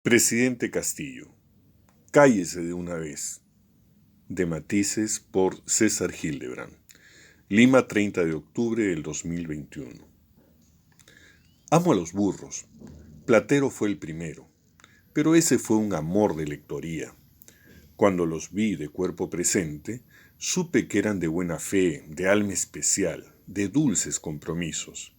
Presidente Castillo, cállese de una vez. De Matices por César Hildebrand. Lima, 30 de octubre del 2021. Amo a los burros. Platero fue el primero, pero ese fue un amor de lectoría. Cuando los vi de cuerpo presente, supe que eran de buena fe, de alma especial, de dulces compromisos.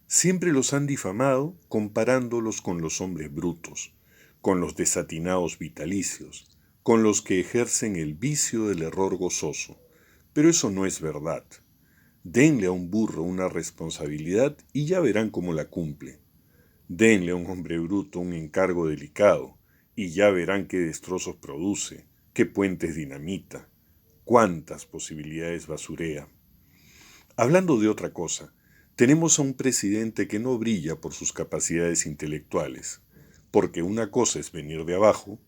Siempre los han difamado comparándolos con los hombres brutos, con los desatinados vitalicios, con los que ejercen el vicio del error gozoso. Pero eso no es verdad. Denle a un burro una responsabilidad y ya verán cómo la cumple. Denle a un hombre bruto un encargo delicado y ya verán qué destrozos produce, qué puentes dinamita, cuántas posibilidades basurea. Hablando de otra cosa, tenemos a un presidente que no brilla por sus capacidades intelectuales, porque una cosa es venir de abajo,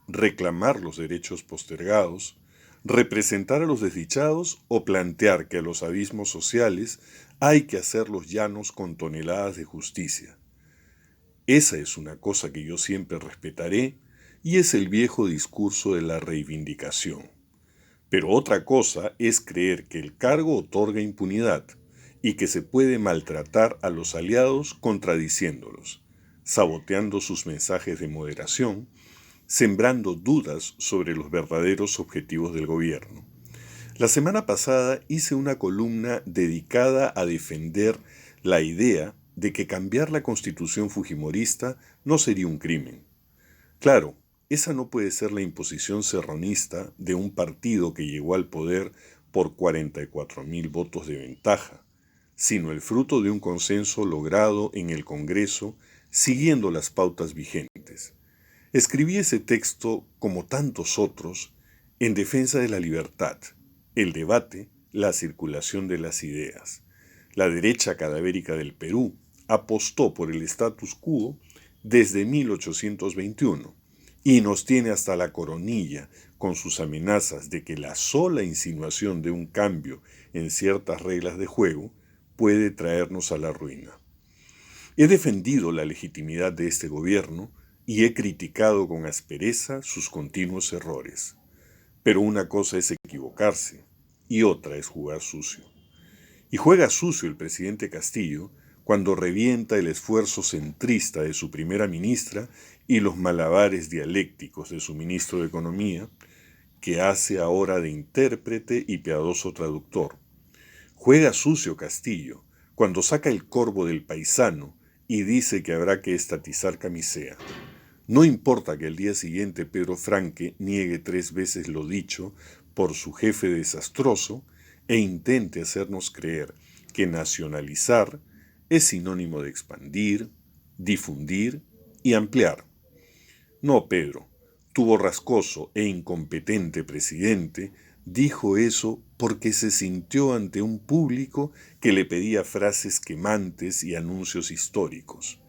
reclamar los derechos postergados, representar a los desdichados o plantear que a los abismos sociales hay que hacerlos llanos con toneladas de justicia. Esa es una cosa que yo siempre respetaré y es el viejo discurso de la reivindicación. Pero otra cosa es creer que el cargo otorga impunidad y que se puede maltratar a los aliados contradiciéndolos, saboteando sus mensajes de moderación, sembrando dudas sobre los verdaderos objetivos del gobierno. La semana pasada hice una columna dedicada a defender la idea de que cambiar la constitución fujimorista no sería un crimen. Claro, esa no puede ser la imposición serronista de un partido que llegó al poder por 44.000 votos de ventaja, sino el fruto de un consenso logrado en el Congreso siguiendo las pautas vigentes. Escribí ese texto, como tantos otros, en defensa de la libertad, el debate, la circulación de las ideas. La derecha cadavérica del Perú apostó por el status quo desde 1821 y nos tiene hasta la coronilla con sus amenazas de que la sola insinuación de un cambio en ciertas reglas de juego puede traernos a la ruina. He defendido la legitimidad de este gobierno y he criticado con aspereza sus continuos errores. Pero una cosa es equivocarse y otra es jugar sucio. Y juega sucio el presidente Castillo cuando revienta el esfuerzo centrista de su primera ministra y los malabares dialécticos de su ministro de Economía, que hace ahora de intérprete y piadoso traductor. Juega sucio Castillo cuando saca el corvo del paisano y dice que habrá que estatizar Camisea. No importa que al día siguiente Pedro Franque niegue 3 veces lo dicho por su jefe desastroso e intente hacernos creer que nacionalizar es sinónimo de expandir, difundir y ampliar. No, Pedro, tu borrascoso e incompetente presidente dijo eso porque se sintió ante un público que le pedía frases quemantes y anuncios históricos,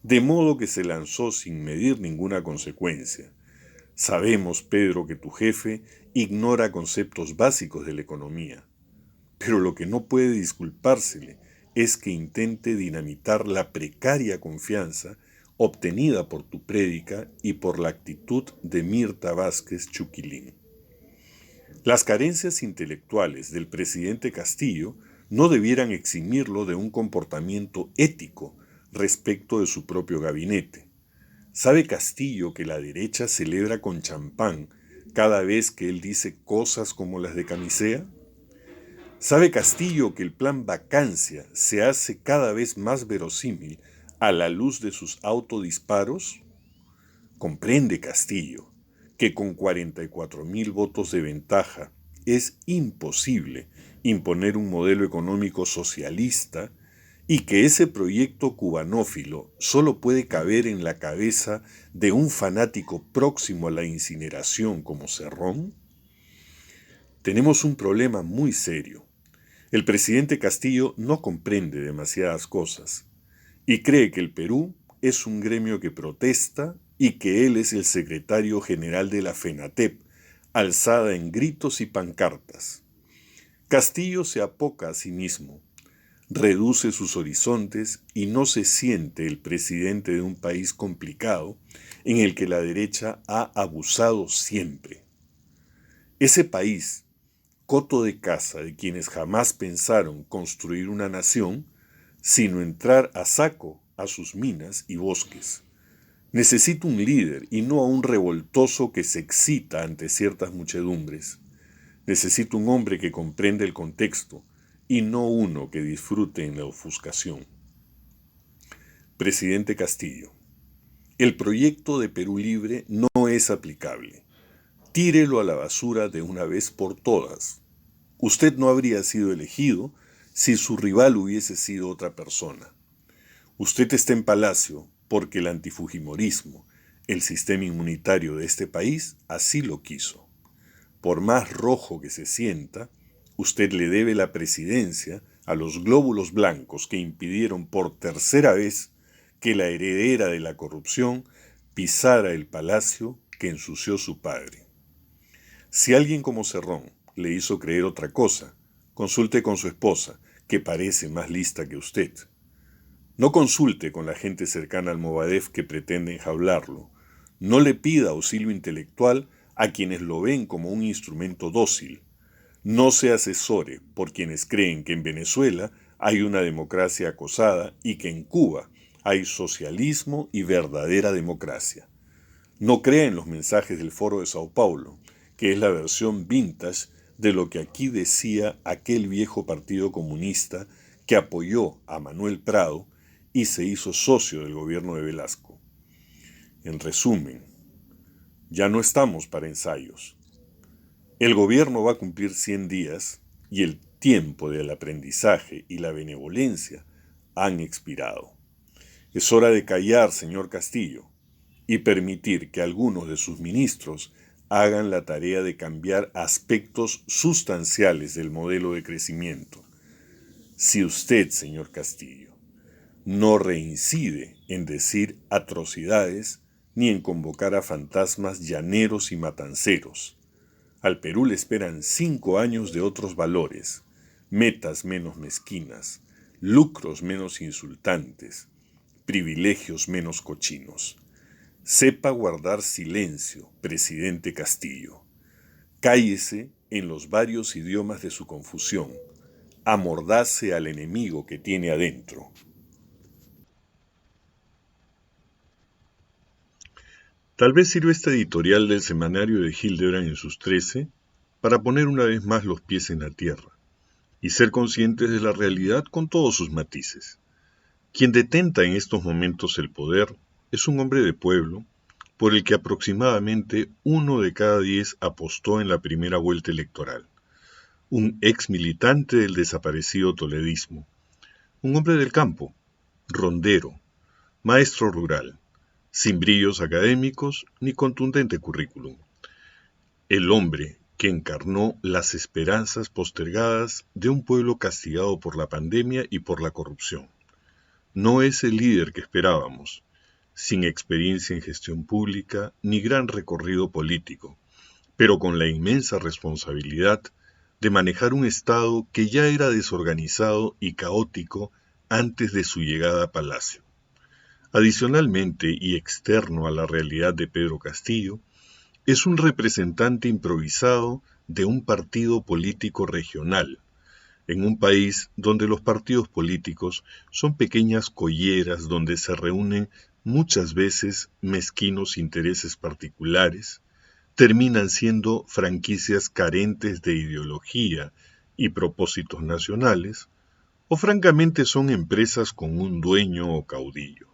de modo que se lanzó sin medir ninguna consecuencia. Sabemos, Pedro, que tu jefe ignora conceptos básicos de la economía, pero lo que no puede disculpársele es que intente dinamitar la precaria confianza obtenida por tu prédica y por la actitud de Mirta Vázquez Chuquilín. Las carencias intelectuales del presidente Castillo no debieran eximirlo de un comportamiento ético respecto de su propio gabinete. ¿Sabe Castillo que la derecha celebra con champán cada vez que él dice cosas como las de Camisea? ¿Sabe Castillo que el plan vacancia se hace cada vez más verosímil a la luz de sus autodisparos? Comprende Castillo que con 44.000 votos de ventaja es imposible imponer un modelo económico socialista y que ese proyecto cubanófilo solo puede caber en la cabeza de un fanático próximo a la incineración como Cerrón? Tenemos un problema muy serio. El presidente Castillo no comprende demasiadas cosas y cree que el Perú es un gremio que protesta y que él es el secretario general de la FENATEP, alzada en gritos y pancartas. Castillo se apoca a sí mismo. reduce sus horizontes y no se siente el presidente de un país complicado en el que la derecha ha abusado siempre. Ese país, coto de caza de quienes jamás pensaron construir una nación, sino entrar a saco a sus minas y bosques. Necesita un líder y no a un revoltoso que se excita ante ciertas muchedumbres. Necesita un hombre que comprenda el contexto y no uno que disfrute en la ofuscación. Presidente Castillo, el proyecto de Perú Libre no es aplicable. Tírelo a la basura de una vez por todas. Usted no habría sido elegido si su rival hubiese sido otra persona. Usted está en Palacio porque el antifujimorismo, el sistema inmunitario de este país, así lo quiso. Por más rojo que se sienta, usted le debe la presidencia a los glóbulos blancos que impidieron por tercera vez que la heredera de la corrupción pisara el palacio que ensució su padre. Si alguien como Cerrón le hizo creer otra cosa, consulte con su esposa, que parece más lista que usted. No consulte con la gente cercana al Movadef que pretende enjaularlo. No le pida auxilio intelectual a quienes lo ven como un instrumento dócil. No se asesore por quienes creen que en Venezuela hay una democracia acosada y que en Cuba hay socialismo y verdadera democracia. No crea en los mensajes del Foro de Sao Paulo, que es la versión vintage de lo que aquí decía aquel viejo partido comunista que apoyó a Manuel Prado y se hizo socio del gobierno de Velasco. En resumen, ya no estamos para ensayos. El gobierno va a cumplir 100 días y el tiempo del aprendizaje y la benevolencia han expirado. Es hora de callar, señor Castillo, y permitir que algunos de sus ministros hagan la tarea de cambiar aspectos sustanciales del modelo de crecimiento. Si usted, señor Castillo, no reincide en decir atrocidades ni en convocar a fantasmas llaneros y matanceros. Al Perú le esperan 5 años de otros valores, metas menos mezquinas, lucros menos insultantes, privilegios menos cochinos. Sepa guardar silencio, presidente Castillo. Cállese en los varios idiomas de su confusión. Amordace al enemigo que tiene adentro. Tal vez sirva esta editorial del semanario de Hildebrand en sus 13 para poner una vez más los pies en la tierra y ser conscientes de la realidad con todos sus matices. Quien detenta en estos momentos el poder es un hombre de pueblo por el que aproximadamente 1 de cada 10 apostó en la primera vuelta electoral. Un ex militante del desaparecido toledismo, un hombre del campo, rondero, maestro rural, sin brillos académicos ni contundente currículum. El hombre que encarnó las esperanzas postergadas de un pueblo castigado por la pandemia y por la corrupción. No es el líder que esperábamos, sin experiencia en gestión pública ni gran recorrido político, pero con la inmensa responsabilidad de manejar un Estado que ya era desorganizado y caótico antes de su llegada a Palacio. Adicionalmente y externo a la realidad de Pedro Castillo, es un representante improvisado de un partido político regional, en un país donde los partidos políticos son pequeñas colleras donde se reúnen muchas veces mezquinos intereses particulares, terminan siendo franquicias carentes de ideología y propósitos nacionales, o francamente son empresas con un dueño o caudillo.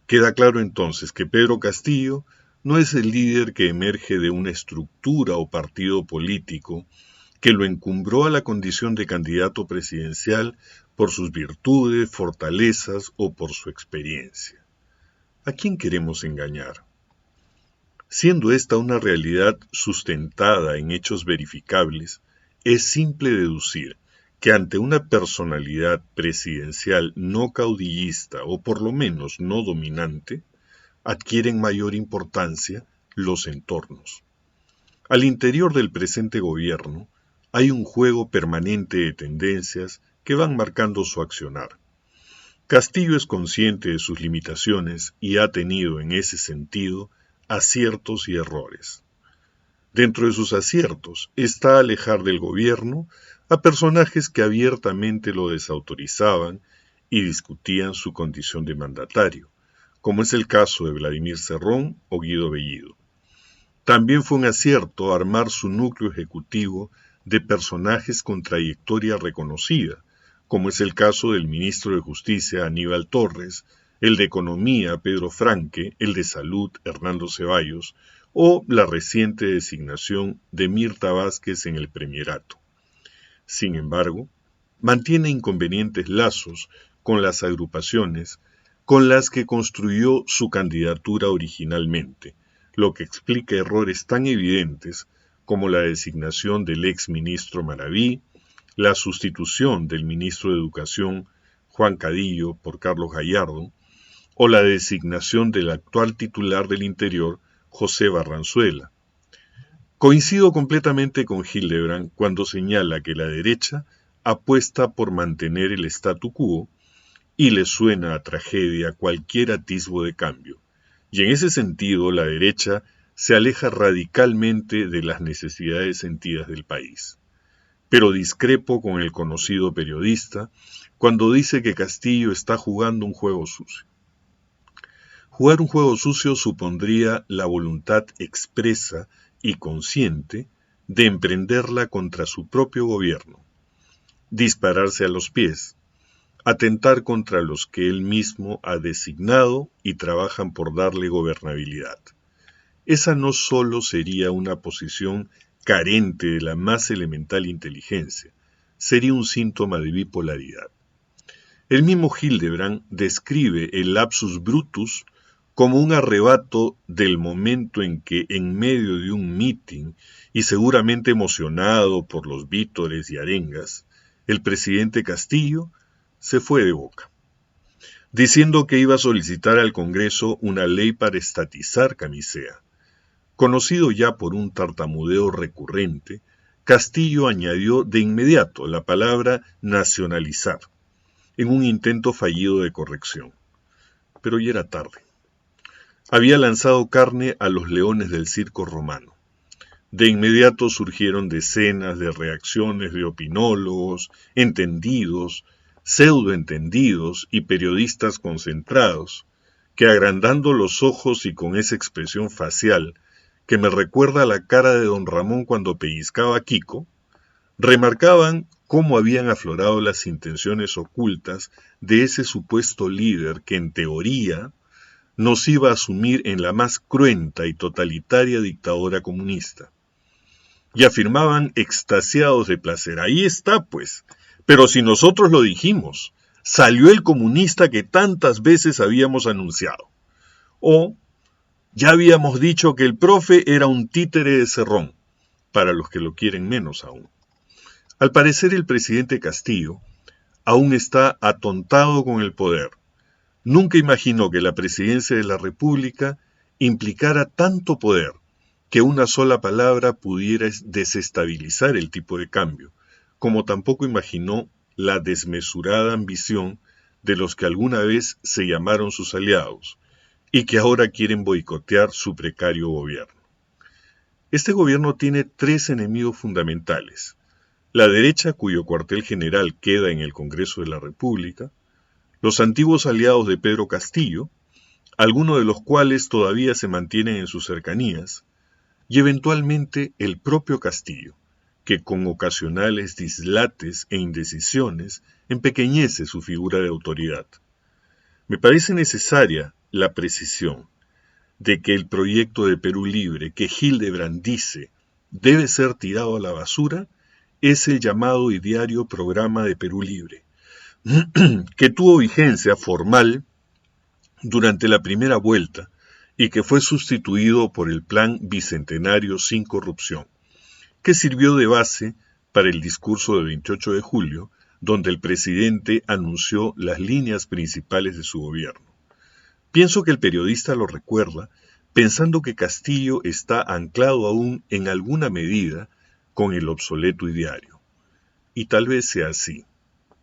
Queda claro entonces que Pedro Castillo no es el líder que emerge de una estructura o partido político que lo encumbró a la condición de candidato presidencial por sus virtudes, fortalezas o por su experiencia. ¿A quién queremos engañar? Siendo esta una realidad sustentada en hechos verificables, es simple deducir que ante una personalidad presidencial no caudillista o por lo menos no dominante, adquieren mayor importancia los entornos. Al interior del presente gobierno hay un juego permanente de tendencias que van marcando su accionar. Castillo es consciente de sus limitaciones y ha tenido en ese sentido aciertos y errores. Dentro de sus aciertos está alejar del gobierno a personajes que abiertamente lo desautorizaban y discutían su condición de mandatario, como es el caso de Vladimir Cerrón o Guido Bellido. También fue un acierto armar su núcleo ejecutivo de personajes con trayectoria reconocida, como es el caso del ministro de Justicia Aníbal Torres, el de Economía Pedro Franque, el de Salud Hernando Ceballos, o la reciente designación de Mirta Vázquez en el Premierato. Sin embargo, mantiene inconvenientes lazos con las agrupaciones con las que construyó su candidatura originalmente, lo que explica errores tan evidentes como la designación del ex ministro Maraví, la sustitución del ministro de Educación Juan Cadillo por Carlos Gallardo, o la designación del actual titular del Interior José Barranzuela. Coincido completamente con Hildebrand cuando señala que la derecha apuesta por mantener el statu quo y le suena a tragedia cualquier atisbo de cambio. Y en ese sentido la derecha se aleja radicalmente de las necesidades sentidas del país. Pero discrepo con el conocido periodista cuando dice que Castillo está jugando un juego sucio. Jugar un juego sucio supondría la voluntad expresa y consciente de emprenderla contra su propio gobierno, dispararse a los pies, atentar contra los que él mismo ha designado y trabajan por darle gobernabilidad. Esa no solo sería una posición carente de la más elemental inteligencia, sería un síntoma de bipolaridad. El mismo Hildebrand describe el lapsus brutus como un arrebato del momento en que, en medio de un mitin, y seguramente emocionado por los vítores y arengas, el presidente Castillo se fue de boca, diciendo que iba a solicitar al Congreso una ley para estatizar Camisea. Conocido ya por un tartamudeo recurrente, Castillo añadió de inmediato la palabra nacionalizar, en un intento fallido de corrección. Pero ya era tarde. Había lanzado carne a los leones del circo romano. De inmediato surgieron decenas de reacciones de opinólogos, entendidos, pseudoentendidos y periodistas concentrados, que agrandando los ojos y con esa expresión facial que me recuerda a la cara de don Ramón cuando pellizcaba a Kiko, remarcaban cómo habían aflorado las intenciones ocultas de ese supuesto líder que en teoría nos iba a sumir en la más cruenta y totalitaria dictadura comunista. Y afirmaban extasiados de placer, ahí está pues, pero si nosotros lo dijimos, salió el comunista que tantas veces habíamos anunciado. O ya habíamos dicho que el profe era un títere de Cerrón, para los que lo quieren menos aún. Al parecer el presidente Castillo aún está atontado con el poder. Nunca imaginó que la presidencia de la República implicara tanto poder que una sola palabra pudiera desestabilizar el tipo de cambio, como tampoco imaginó la desmesurada ambición de los que alguna vez se llamaron sus aliados y que ahora quieren boicotear su precario gobierno. Este gobierno tiene tres enemigos fundamentales: la derecha, cuyo cuartel general queda en el Congreso de la República; los antiguos aliados de Pedro Castillo, algunos de los cuales todavía se mantienen en sus cercanías; y eventualmente el propio Castillo, que con ocasionales dislates e indecisiones empequeñece su figura de autoridad. Me parece necesaria la precisión de que el proyecto de Perú Libre que Hildebrand dice debe ser tirado a la basura es el llamado y diario Programa de Perú Libre, que tuvo vigencia formal durante la primera vuelta y que fue sustituido por el Plan Bicentenario sin Corrupción, que sirvió de base para el discurso del 28 de julio, donde el presidente anunció las líneas principales de su gobierno. Pienso que el periodista lo recuerda, pensando que Castillo está anclado aún en alguna medida con el obsoleto ideario. Y tal vez sea así.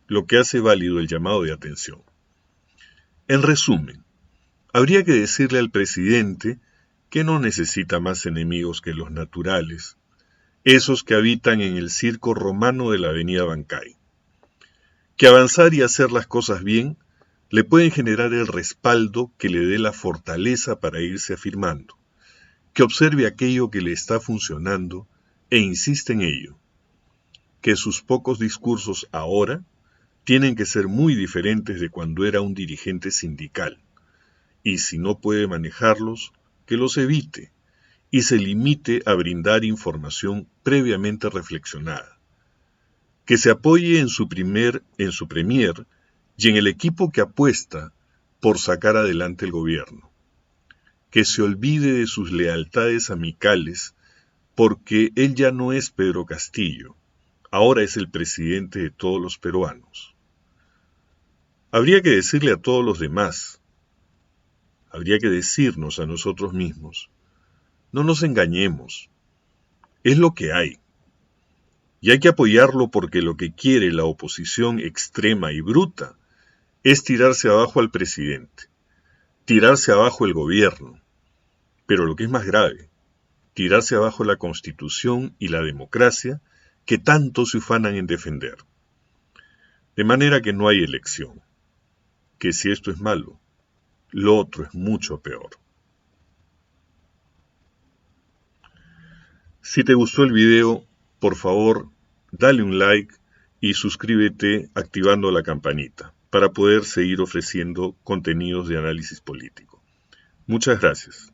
lo que hace válido el llamado de atención. En resumen, habría que decirle al presidente que no necesita más enemigos que los naturales, esos que habitan en el circo romano de la avenida Bancay, que avanzar y hacer las cosas bien le pueden generar el respaldo que le dé la fortaleza para irse afirmando, que observe aquello que le está funcionando e insiste en ello, que sus pocos discursos ahora tienen que ser muy diferentes de cuando era un dirigente sindical, y si no puede manejarlos, que los evite y se limite a brindar información previamente reflexionada, que se apoye en su premier y en el equipo que apuesta por sacar adelante el gobierno, que se olvide de sus lealtades amicales porque él ya no es Pedro Castillo, ahora es el presidente de todos los peruanos. Habría que decirle a todos los demás, habría que decirnos a nosotros mismos, no nos engañemos, es lo que hay. Y hay que apoyarlo porque lo que quiere la oposición extrema y bruta es tirarse abajo al presidente, tirarse abajo el gobierno, pero lo que es más grave, tirarse abajo la Constitución y la democracia que tanto se ufanan en defender. De manera que no hay elección, que si esto es malo, lo otro es mucho peor. Si te gustó el video, por favor, dale un like y suscríbete activando la campanita para poder seguir ofreciendo contenidos de análisis político. Muchas gracias.